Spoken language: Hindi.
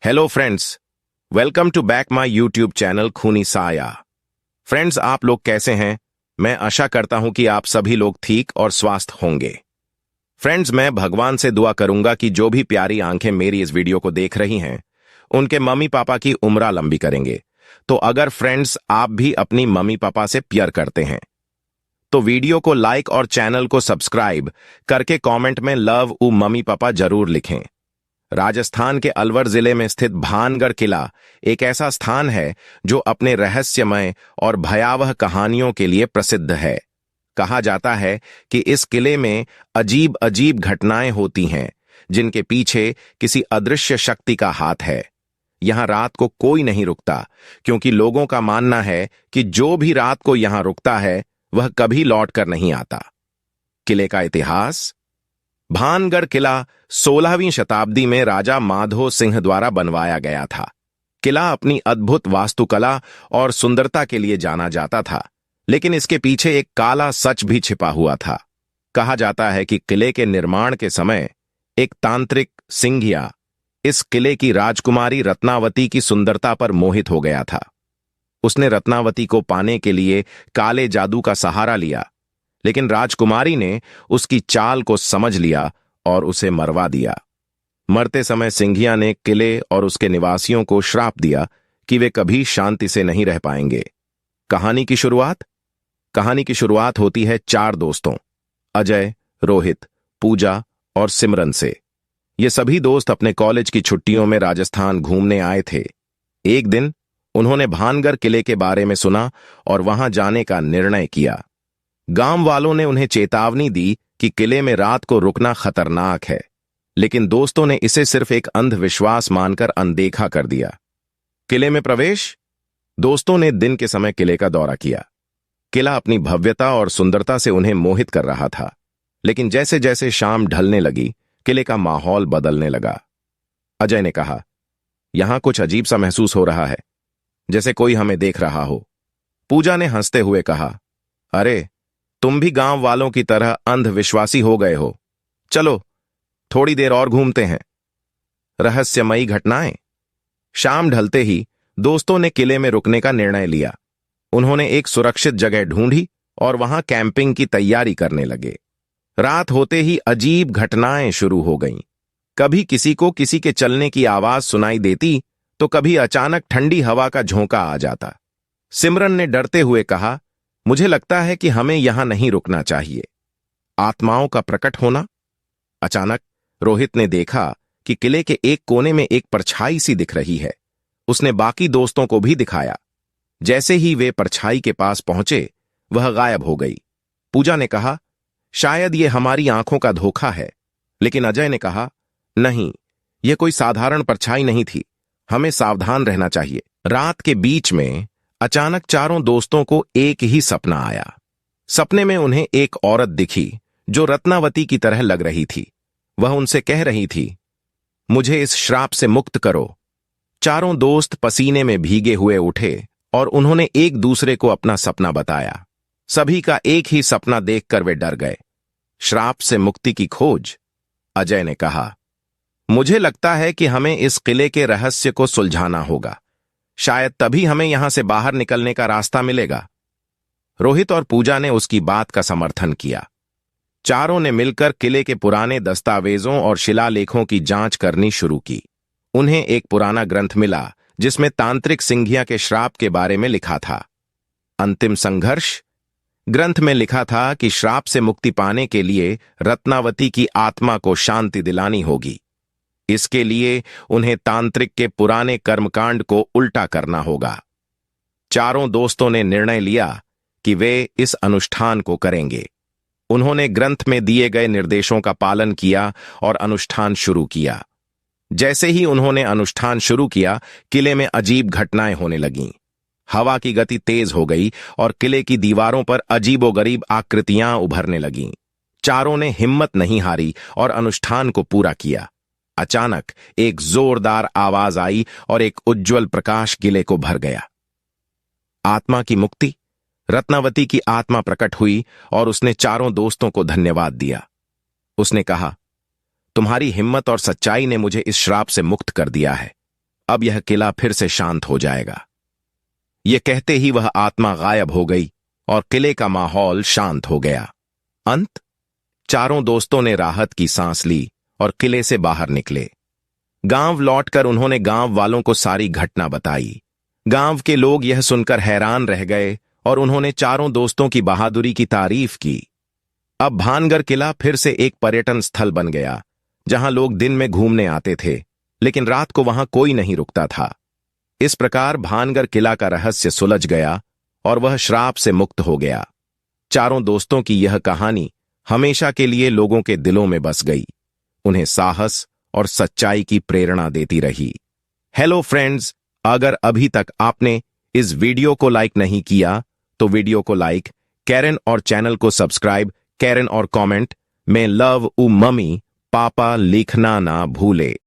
Hello friends, welcome to back my YouTube channel खूनी साया। फ्रेंड्स, आप लोग कैसे हैं? मैं आशा करता हूं कि आप सभी लोग ठीक और स्वस्थ होंगे। फ्रेंड्स, मैं भगवान से दुआ करूंगा कि जो भी प्यारी आंखें मेरी इस वीडियो को देख रही हैं, उनके मम्मी पापा की उम्र लंबी करेंगे। तो अगर फ्रेंड्स आप भी अपनी मम्मी पापा से प्यार करते हैं तो वीडियो को लाइक और चैनल को सब्सक्राइब करके कमेंट में लव ऊ मम्मी पापा जरूर लिखें। राजस्थान के अलवर जिले में स्थित भानगढ़ किला एक ऐसा स्थान है जो अपने रहस्यमय और भयावह कहानियों के लिए प्रसिद्ध है। कहा जाता है कि इस किले में अजीब अजीब घटनाएं होती हैं जिनके पीछे किसी अदृश्य शक्ति का हाथ है। यहां रात को कोई नहीं रुकता क्योंकि लोगों का मानना है कि जो भी रात को यहां रुकता है वह कभी लौट कर नहीं आता। किले का इतिहास। भानगढ़ किला 16वीं शताब्दी में राजा माधो सिंह द्वारा बनवाया गया था। किला अपनी अद्भुत वास्तुकला और सुंदरता के लिए जाना जाता था, लेकिन इसके पीछे एक काला सच भी छिपा हुआ था। कहा जाता है कि किले के निर्माण के समय एक तांत्रिक सिंघिया इस किले की राजकुमारी रत्नावती की सुंदरता पर मोहित हो गया था। उसने रत्नावती को पाने के लिए काले जादू का सहारा लिया, लेकिन राजकुमारी ने उसकी चाल को समझ लिया और उसे मरवा दिया। मरते समय सिंघिया ने किले और उसके निवासियों को श्राप दिया कि वे कभी शांति से नहीं रह पाएंगे। कहानी की शुरुआत होती है 4 दोस्तों अजय, रोहित, पूजा और सिमरन से। ये सभी दोस्त अपने कॉलेज की छुट्टियों में राजस्थान घूमने आए थे। एक दिन उन्होंने भानगढ़ किले के बारे में सुना और वहां जाने का निर्णय किया। गांव वालों ने उन्हें चेतावनी दी कि किले में रात को रुकना खतरनाक है, लेकिन दोस्तों ने इसे सिर्फ एक अंधविश्वास मानकर अनदेखा कर दिया। किले में प्रवेश। दोस्तों ने दिन के समय किले का दौरा किया। किला अपनी भव्यता और सुंदरता से उन्हें मोहित कर रहा था, लेकिन जैसे जैसे शाम ढलने लगी किले का माहौल बदलने लगा। अजय ने कहा, यहां कुछ अजीब सा महसूस हो रहा है, जैसे कोई हमें देख रहा हो। पूजा ने हंसते हुए कहा, अरे तुम भी गांव वालों की तरह अंधविश्वासी हो गए हो। चलो थोड़ी देर और घूमते हैं। रहस्यमयी घटनाएं। शाम ढलते ही दोस्तों ने किले में रुकने का निर्णय लिया। उन्होंने एक सुरक्षित जगह ढूंढी और वहां कैंपिंग की तैयारी करने लगे। रात होते ही अजीब घटनाएं शुरू हो गईं। कभी किसी को किसी के चलने की आवाज सुनाई देती तो कभी अचानक ठंडी हवा का झोंका आ जाता। सिमरन ने डरते हुए कहा, मुझे लगता है कि हमें यहां नहीं रुकना चाहिए। आत्माओं का प्रकट होना। अचानक रोहित ने देखा कि किले के एक कोने में एक परछाई सी दिख रही है। उसने बाकी दोस्तों को भी दिखाया। जैसे ही वे परछाई के पास पहुंचे वह गायब हो गई। पूजा ने कहा, शायद ये हमारी आंखों का धोखा है, लेकिन अजय ने कहा, नहीं, यह कोई साधारण परछाई नहीं थी, हमें सावधान रहना चाहिए। रात के बीच में अचानक चारों दोस्तों को एक ही सपना आया। सपने में उन्हें एक औरत दिखी जो रत्नावती की तरह लग रही थी। वह उनसे कह रही थी, मुझे इस श्राप से मुक्त करो। चारों दोस्त पसीने में भीगे हुए उठे और उन्होंने एक दूसरे को अपना सपना बताया। सभी का एक ही सपना देखकर वे डर गए। श्राप से मुक्ति की खोज। अजय ने कहा, मुझे लगता है कि हमें इस किले के रहस्य को सुलझाना होगा, शायद तभी हमें यहां से बाहर निकलने का रास्ता मिलेगा। रोहित और पूजा ने उसकी बात का समर्थन किया। चारों ने मिलकर किले के पुराने दस्तावेजों और शिलालेखों की जांच करनी शुरू की। उन्हें एक पुराना ग्रंथ मिला जिसमें तांत्रिक सिंघिया के श्राप के बारे में लिखा था। अंतिम संघर्ष। ग्रंथ में लिखा था कि श्राप से मुक्ति पाने के लिए रत्नावती की आत्मा को शांति दिलानी होगी। इसके लिए उन्हें तांत्रिक के पुराने कर्मकांड को उल्टा करना होगा। चारों दोस्तों ने निर्णय लिया कि वे इस अनुष्ठान को करेंगे। उन्होंने ग्रंथ में दिए गए निर्देशों का पालन किया और अनुष्ठान शुरू किया। जैसे ही उन्होंने अनुष्ठान शुरू किया, किले में अजीब घटनाएं होने लगीं। हवा की गति तेज हो गई और किले की दीवारों पर अजीबोगरीब आकृतियां उभरने लगीं। चारों ने हिम्मत नहीं हारी और अनुष्ठान को पूरा किया। अचानक एक जोरदार आवाज आई और एक उज्जवल प्रकाश किले को भर गया। आत्मा की मुक्ति। रत्नावती की आत्मा प्रकट हुई और उसने चारों दोस्तों को धन्यवाद दिया। उसने कहा, तुम्हारी हिम्मत और सच्चाई ने मुझे इस श्राप से मुक्त कर दिया है। अब यह किला फिर से शांत हो जाएगा। ये कहते ही वह आत्मा गायब हो गई और किले का माहौल शांत हो गया। अंत। चारों दोस्तों ने राहत की सांस ली और किले से बाहर निकले। गांव लौटकर उन्होंने गांव वालों को सारी घटना बताई। गांव के लोग यह सुनकर हैरान रह गए और उन्होंने चारों दोस्तों की बहादुरी की तारीफ की। अब भानगढ़ किला फिर से एक पर्यटन स्थल बन गया, जहां लोग दिन में घूमने आते थे, लेकिन रात को वहां कोई नहीं रुकता था। इस प्रकार भानगढ़ किला का रहस्य सुलझ गया और वह श्राप से मुक्त हो गया। चारों दोस्तों की यह कहानी हमेशा के लिए लोगों के दिलों में बस गई, उन्हें साहस और सच्चाई की प्रेरणा देती रही। हेलो फ्रेंड्स, अगर अभी तक आपने इस वीडियो को लाइक नहीं किया तो वीडियो को लाइक करें और चैनल को सब्सक्राइब करें और कमेंट में लव उ मम्मी पापा लिखना ना भूले।